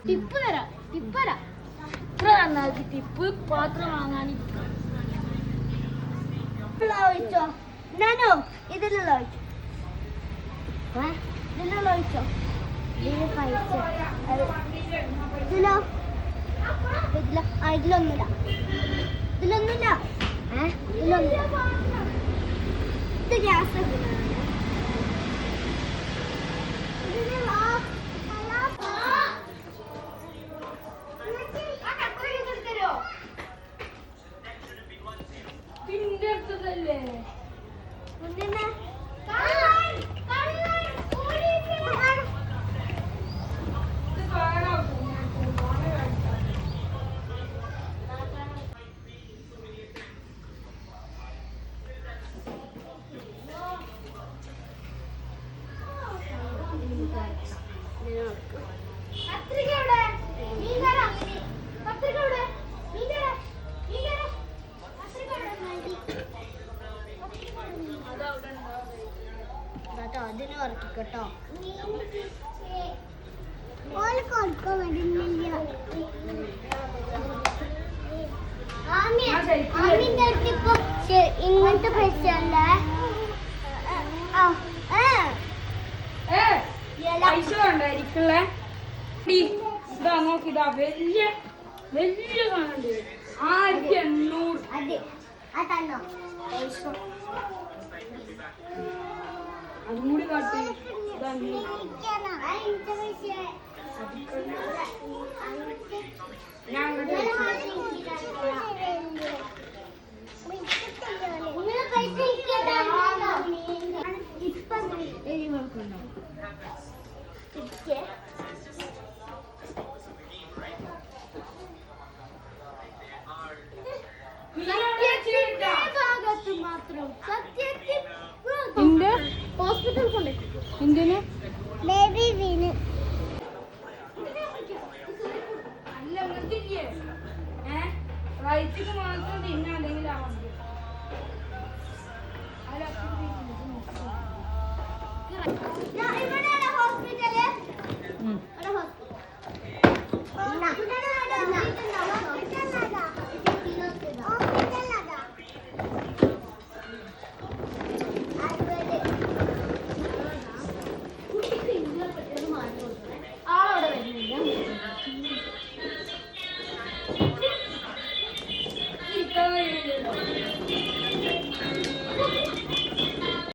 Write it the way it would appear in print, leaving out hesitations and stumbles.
tip തരാം ഇത്ര തന്നാൽ ടിപ്പ് പാത്രം വാങ്ങാൻ ഒഴിച്ചോ ഞാനോ ഇതിലുള്ള ഒഴിച്ചോ ഇതിലുള്ള ഒഴിച്ചോ ഇതിലോ ഇതിലൊന്നുമില്ല ഇതിലൊന്നുമില്ല ഇത് ഗ്യാസ് അതിന് ഉറക്കിക്കട്ടോ ഇങ്ങനത്തെ പ്രശ്നമല്ലേ പൈസ ഉണ്ടായിരിക്കല്ലേ ഇതാ നോക്കിതാ വലിയ വലിയ സാധനം 1800 അതല്ലോ അതും കൂടി കാട്ടി ഞാൻ ഹോസ്പിറ്റൽ കൊണ്ട് എന്തിന് ബേബി വീണ് അല്ല നിർത്തില്ലേ റൈറ്റിന് മാത്രം തിന്നല്ലെങ്കിൽ ഹോസ്പിറ്റല്